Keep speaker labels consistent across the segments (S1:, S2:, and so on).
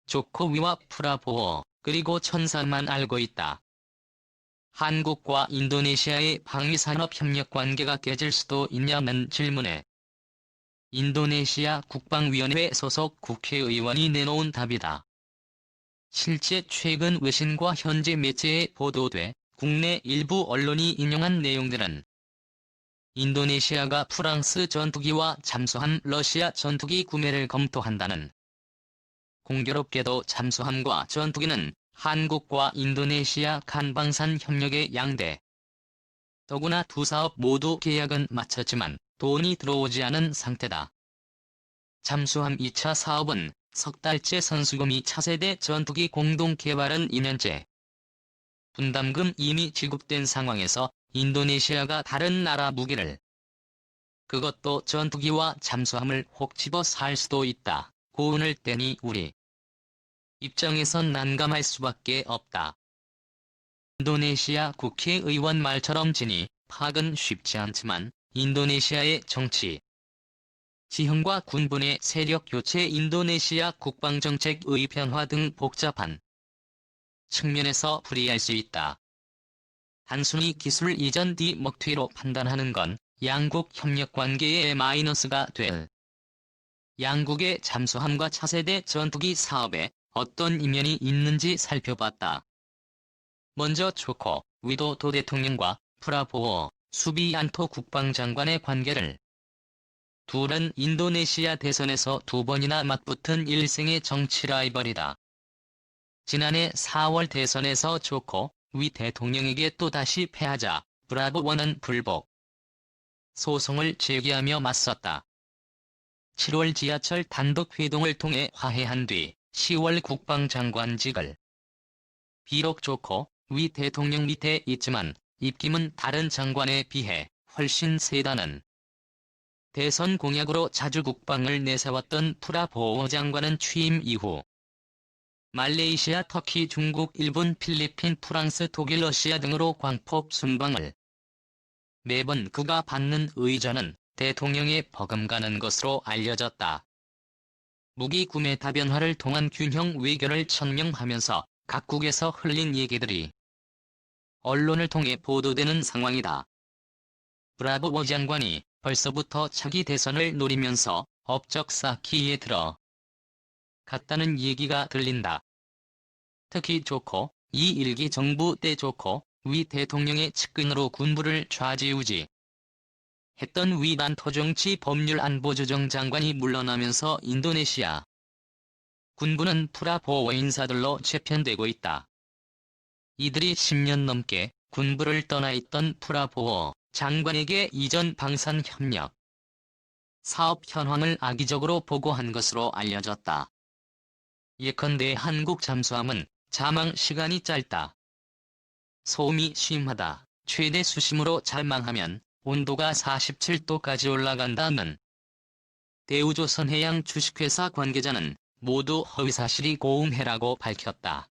S1: 조코위와 프라보어, 그리고 천사만 알고 있다. 한국과 인도네시아의 방위산업 협력 관계가 깨질 수도 있냐는 질문에 인도네시아 국방위원회 소속 국회의원이 내놓은 답이다. 실제 최근 외신과 현지 매체에 보도돼 국내 일부 언론이 인용한 내용들은 인도네시아가 프랑스 전투기와 잠수함 러시아 전투기 구매를 검토한다는, 공교롭게도 잠수함과 전투기는 한국과 인도네시아 간 방산 협력의 양대. 더구나 두 사업 모두 계약은 마쳤지만 돈이 들어오지 않은 상태다. 잠수함 2차 사업은 석 달째 선수금이 차세대 전투기 공동 개발은 2년째. 분담금 이미 지급된 상황에서 인도네시아가 다른 나라 무기를, 그것도 전투기와 잠수함을 혹 집어 살 수도 있다. 고운을 떼니 우리 입장에선 난감할 수밖에 없다. 인도네시아 국회의원 말처럼 진입하긴 쉽지 않지만 인도네시아의 정치, 지형과 군부의 세력 교체, 인도네시아 국방정책의 변화 등 복잡한 측면에서 불이할 수 있다. 단순히 기술 이전 뒤 먹튀로 판단하는 건 양국 협력관계에 마이너스가 될. 양국의 잠수함과 차세대 전투기 사업에 어떤 이면이 있는지 살펴봤다. 먼저 조코 위도도 대통령과 프라보어 수비안토 국방장관의 관계를. 둘은 인도네시아 대선에서 두 번이나 맞붙은 일생의 정치 라이벌이다. 지난해 4월 대선에서 조코 위 대통령에게 또다시 패하자 프라보어는 불복 소송을 제기하며 맞섰다. 7월 지하철 단독 회동을 통해 화해한 뒤 10월 국방장관직을. 비록 조코 위 대통령 밑에 있지만 입김은 다른 장관에 비해 훨씬 세다는 대선 공약으로 자주 국방을 내세웠던 프라보어 장관은 취임 이후 말레이시아, 터키, 중국, 일본, 필리핀, 프랑스, 독일, 러시아 등으로 광폭 순방을. 매번 그가 받는 의전은 대통령에 버금가는 것으로 알려졌다. 무기 구매 다변화를 통한 균형 외교를 천명하면서 각국에서 흘린 얘기들이 언론을 통해 보도되는 상황이다. 프라보어 장관이 벌써부터 차기 대선을 노리면서 업적 쌓기에 들어 갔다는 얘기가 들린다. 특히 조코 이 일기 정부 때 조코 위 대통령의 측근으로 군부를 좌지우지 했던 위단토정치 법률안보조정 장관이 물러나면서 인도네시아 군부는 프라보어 인사들로 재편되고 있다. 이들이 10년 넘게 군부를 떠나 있던 프라보어 장관에게 이전 방산 협력 사업 현황을 악의적으로 보고한 것으로 알려졌다. 예컨대 한국 잠수함은 자망 시간이 짧다. 소음이 심하다. 최대 수심으로 자망하면 온도가 47도까지 올라간다는. 대우조선해양 주식회사 관계자는 모두 허위사실이 고음해라고 밝혔다.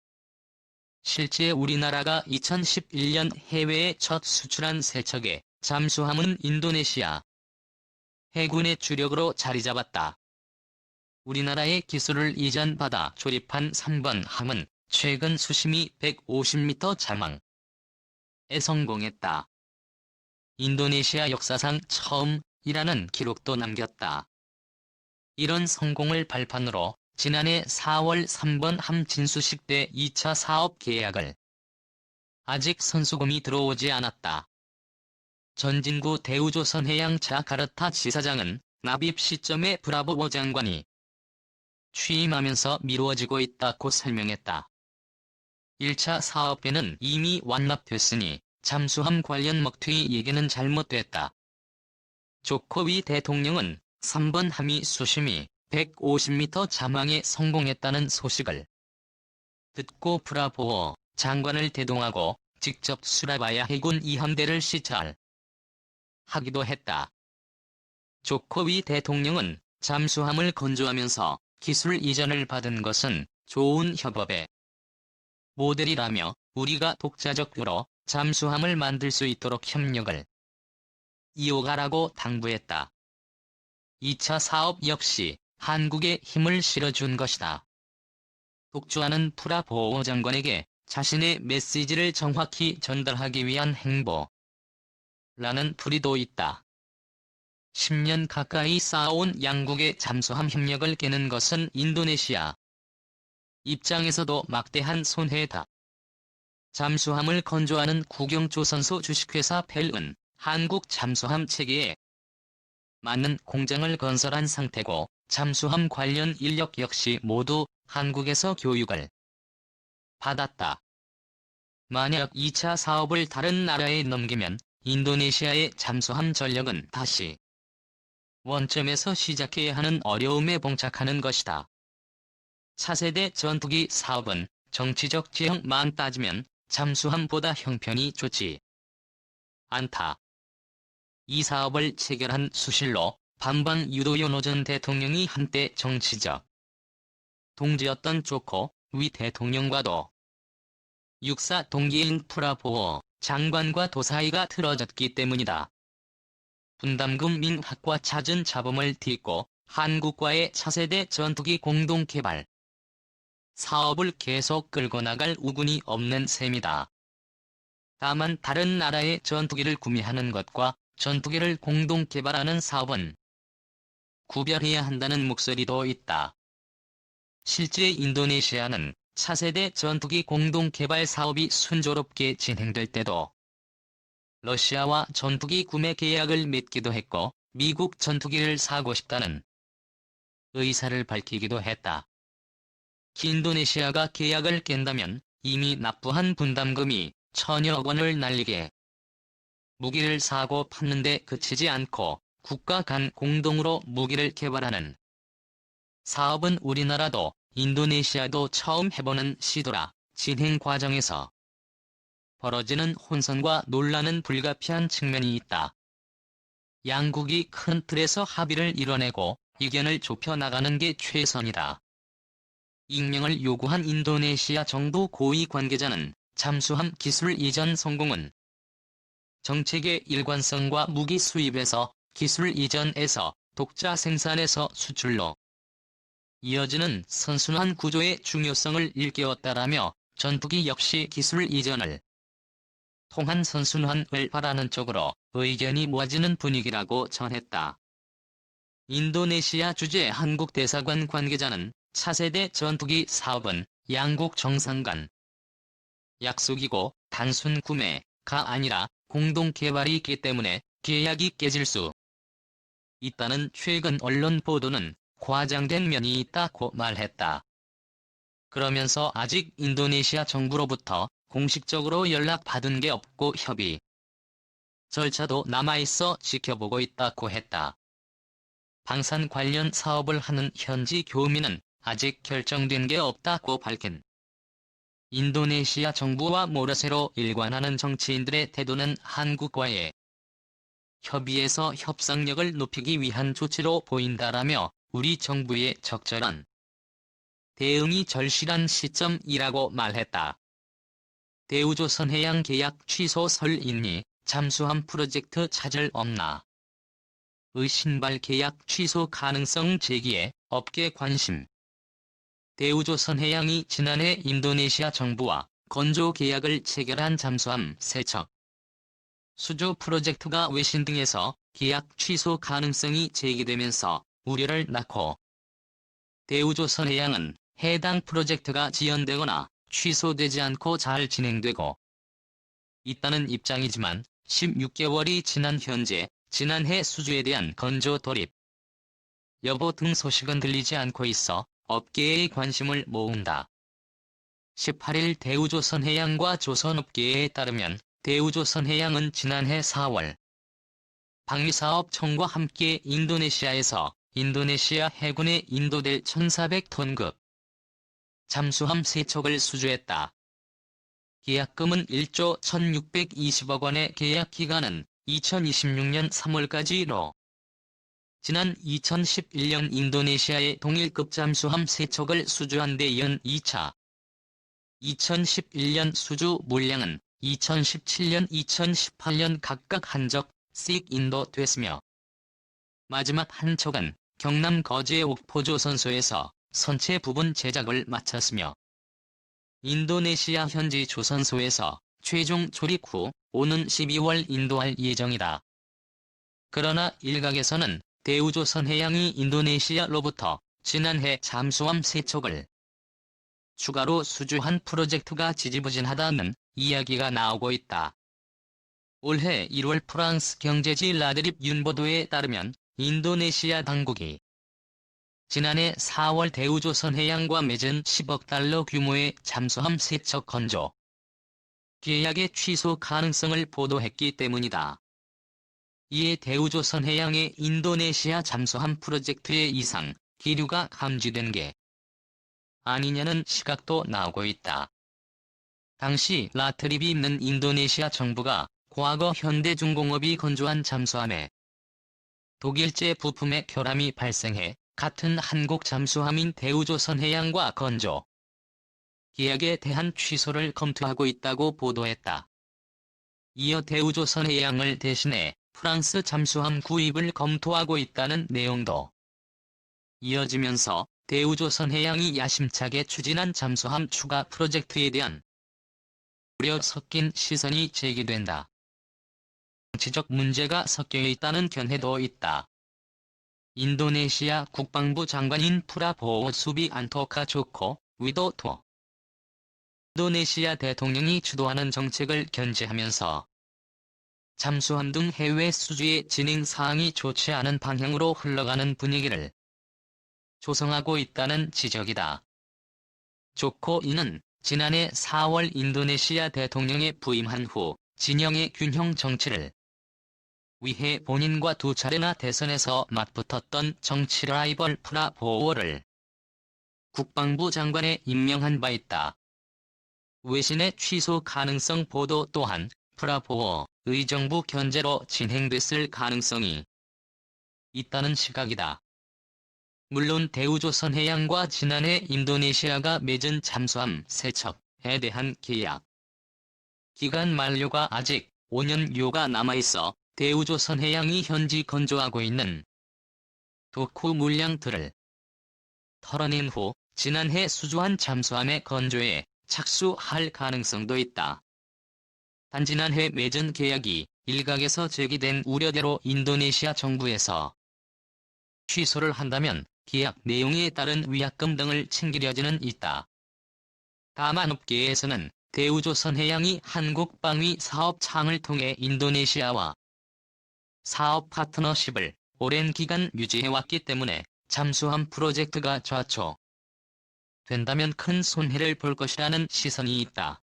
S1: 실제 우리나라가 2011년 해외에 첫 수출한 세척의 잠수함은 인도네시아 해군의 주력으로 자리 잡았다. 우리나라의 기술을 이전받아 조립한 3번 함은 최근 수심이 150m 자망에 성공했다. 인도네시아 역사상 처음이라는 기록도 남겼다. 이런 성공을 발판으로 지난해 4월 3번 함 진수식 때 2차 사업 계약을. 아직 선수금이 들어오지 않았다. 전진구 대우조선해양 자카르타 지사장은 납입 시점에 프라보어 장관이 취임하면서 미루어지고 있다고 설명했다. 1차 사업비는 이미 완납됐으니 잠수함 관련 먹튀 얘기는 잘못됐다. 조코 위 대통령은 3번 함이 수심이 150m 자망에 성공했다는 소식을 듣고 프라보어 장관을 대동하고 직접 수라바야 해군 2함대를 시찰하기도 했다. 조코 위 대통령은 잠수함을 건조하면서 기술 이전을 받은 것은 좋은 협업의 모델이라며 우리가 독자적으로 잠수함을 만들 수 있도록 협력을 이어가라고 당부했다. 2차 사업 역시 한국에 힘을 실어준 것이다. 독주하는 프라보오 장관에게 자신의 메시지를 정확히 전달하기 위한 행보라는 풀이도 있다. 10년 가까이 쌓아온 양국의 잠수함 협력을 깨는 것은 인도네시아 입장에서도 막대한 손해다. 잠수함을 건조하는 국영조선소 주식회사 펠은 한국 잠수함 체계에 맞는 공장을 건설한 상태고 잠수함 관련 인력 역시 모두 한국에서 교육을 받았다. 만약 2차 사업을 다른 나라에 넘기면 인도네시아의 잠수함 전력은 다시 원점에서 시작해야 하는 어려움에 봉착하는 것이다. 차세대 전투기 사업은 정치적 지형만 따지면 잠수함보다 형편이 좋지 않다. 이 사업을 체결한 수실로 반방 유도요노 전 대통령이 한때 정치적 동지였던 조코 위 대통령과도 육사 동기인 프라보오 장관과 도사이가 틀어졌기 때문이다. 분담금 민학과 찾은 자금을 딛고 한국과의 차세대 전투기 공동 개발 사업을 계속 끌고 나갈 우군이 없는 셈이다. 다만 다른 나라의 전투기를 구매하는 것과 전투기를 공동 개발하는 사업은 구별해야 한다는 목소리도 있다. 실제 인도네시아는 차세대 전투기 공동 개발 사업이 순조롭게 진행될 때도 러시아와 전투기 구매 계약을 맺기도 했고 미국 전투기를 사고 싶다는 의사를 밝히기도 했다. 인도네시아가 계약을 깬다면 이미 납부한 분담금이 천여억 원을 날리게 무기를 사고 파는데 그치지 않고 국가 간 공동으로 무기를 개발하는 사업은 우리나라도 인도네시아도 처음 해보는 시도라 진행 과정에서 벌어지는 혼선과 논란은 불가피한 측면이 있다. 양국이 큰 틀에서 합의를 이뤄내고 의견을 좁혀 나가는 게 최선이다. 익명을 요구한 인도네시아 정부 고위 관계자는 잠수함 기술 이전 성공은 정책의 일관성과 무기 수입에서 기술 이전에서 독자 생산에서 수출로 이어지는 선순환 구조의 중요성을 일깨웠다라며 전투기 역시 기술 이전을 통한 선순환을 바라는 쪽으로 의견이 모아지는 분위기라고 전했다. 인도네시아 주재 한국 대사관 관계자는 차세대 전투기 사업은 양국 정상 간 약속이고 단순 구매가 아니라 공동 개발이 있기 때문에 계약이 깨질 수 있다는 최근 언론 보도는 과장된 면이 있다고 말했다. 그러면서 아직 인도네시아 정부로부터 공식적으로 연락받은 게 없고 협의 절차도 남아있어 지켜보고 있다고 했다. 방산 관련 사업을 하는 현지 교민은 아직 결정된 게 없다고 밝힌 인도네시아 정부와 모라세로 일관하는 정치인들의 태도는 한국과의 협의에서 협상력을 높이기 위한 조치로 보인다라며 우리 정부의 적절한 대응이 절실한 시점이라고 말했다. 대우조선해양 계약 취소 설인이 잠수함 프로젝트 차질 없나? 의 신발 계약 취소 가능성 제기에 업계 관심. 대우조선해양이 지난해 인도네시아 정부와 건조 계약을 체결한 잠수함 세척 수주 프로젝트가 외신 등에서 계약 취소 가능성이 제기되면서 우려를 낳고 대우조선해양은 해당 프로젝트가 지연되거나 취소되지 않고 잘 진행되고 있다는 입장이지만 16개월이 지난 현재 지난해 수주에 대한 건조 돌입 여부 등 소식은 들리지 않고 있어 업계의 관심을 모은다. 18일 대우조선해양과 조선업계에 따르면 대우조선해양은 지난해 4월 방위사업청과 함께 인도네시아에서 인도네시아 해군에 인도될 1,400톤급 잠수함 3척을 수주했다. 계약금은 1조 1,620억 원의 계약 기간은 2026년 3월까지로 지난 2011년 인도네시아의 동일급 잠수함 3척을 수주한 데 이은 2차 2011년 수주 물량은 2017년 2018년 각각 한 척씩 인도됐으며 마지막 한 척은 경남 거제 옥포조선소에서 선체 부분 제작을 마쳤으며 인도네시아 현지 조선소에서 최종 조립 후 오는 12월 인도할 예정이다. 그러나 일각에서는 대우조선해양이 인도네시아로부터 지난해 잠수함 3척을 추가로 수주한 프로젝트가 지지부진하다는 이야기가 나오고 있다. 올해 1월 프랑스 경제지 라드립 윤보도에 따르면 인도네시아 당국이 지난해 4월 대우조선해양과 맺은 10억 달러 규모의 잠수함 3척 건조 계약의 취소 가능성을 보도했기 때문이다. 이에 대우조선해양의 인도네시아 잠수함 프로젝트의 이상 기류가 감지된 게 아니냐는 시각도 나오고 있다. 당시 라트립이 있는 인도네시아 정부가 과거 현대중공업이 건조한 잠수함에 독일제 부품의 결함이 발생해 같은 한국 잠수함인 대우조선해양과 건조 계약에 대한 취소를 검토하고 있다고 보도했다. 이어 대우조선해양을 대신해 프랑스 잠수함 구입을 검토하고 있다는 내용도 이어지면서 대우조선해양이 야심차게 추진한 잠수함 추가 프로젝트에 대한 우려 섞인 시선이 제기된다. 정치적 문제가 섞여 있다는 견해도 있다. 인도네시아 국방부 장관인 프라보워 수비안토카 조코 위도토 인도네시아 대통령이 주도하는 정책을 견제하면서 잠수함 등 해외 수주의 진행 사항이 좋지 않은 방향으로 흘러가는 분위기를 조성하고 있다는 지적이다. 조코 이는 지난해 4월 인도네시아 대통령에 부임한 후 진영의 균형 정치를 위해 본인과 2차례나 대선에서 맞붙었던 정치 라이벌 프라보워를 국방부 장관에 임명한 바 있다. 외신의 취소 가능성 보도 또한 프라보워의 정부 견제로 진행됐을 가능성이 있다는 시각이다. 물론 대우조선해양과 지난해 인도네시아가 맺은 잠수함 3척에 대한 계약 기간 만료가 아직 5년여가 남아있어 대우조선해양이 현지 건조하고 있는 도쿠 물량들을 털어낸 후 지난해 수주한 잠수함의 건조에 착수할 가능성도 있다. 단 지난해 맺은 계약이 일각에서 제기된 우려대로 인도네시아 정부에서 취소를 한다면 계약 내용에 따른 위약금 등을 챙기려지는 있다. 다만 업계에서는 대우조선해양이 한국방위 사업 창을 통해 인도네시아와 사업 파트너십을 오랜 기간 유지해왔기 때문에 잠수함 프로젝트가 좌초된다면 큰 손해를 볼 것이라는 시선이 있다.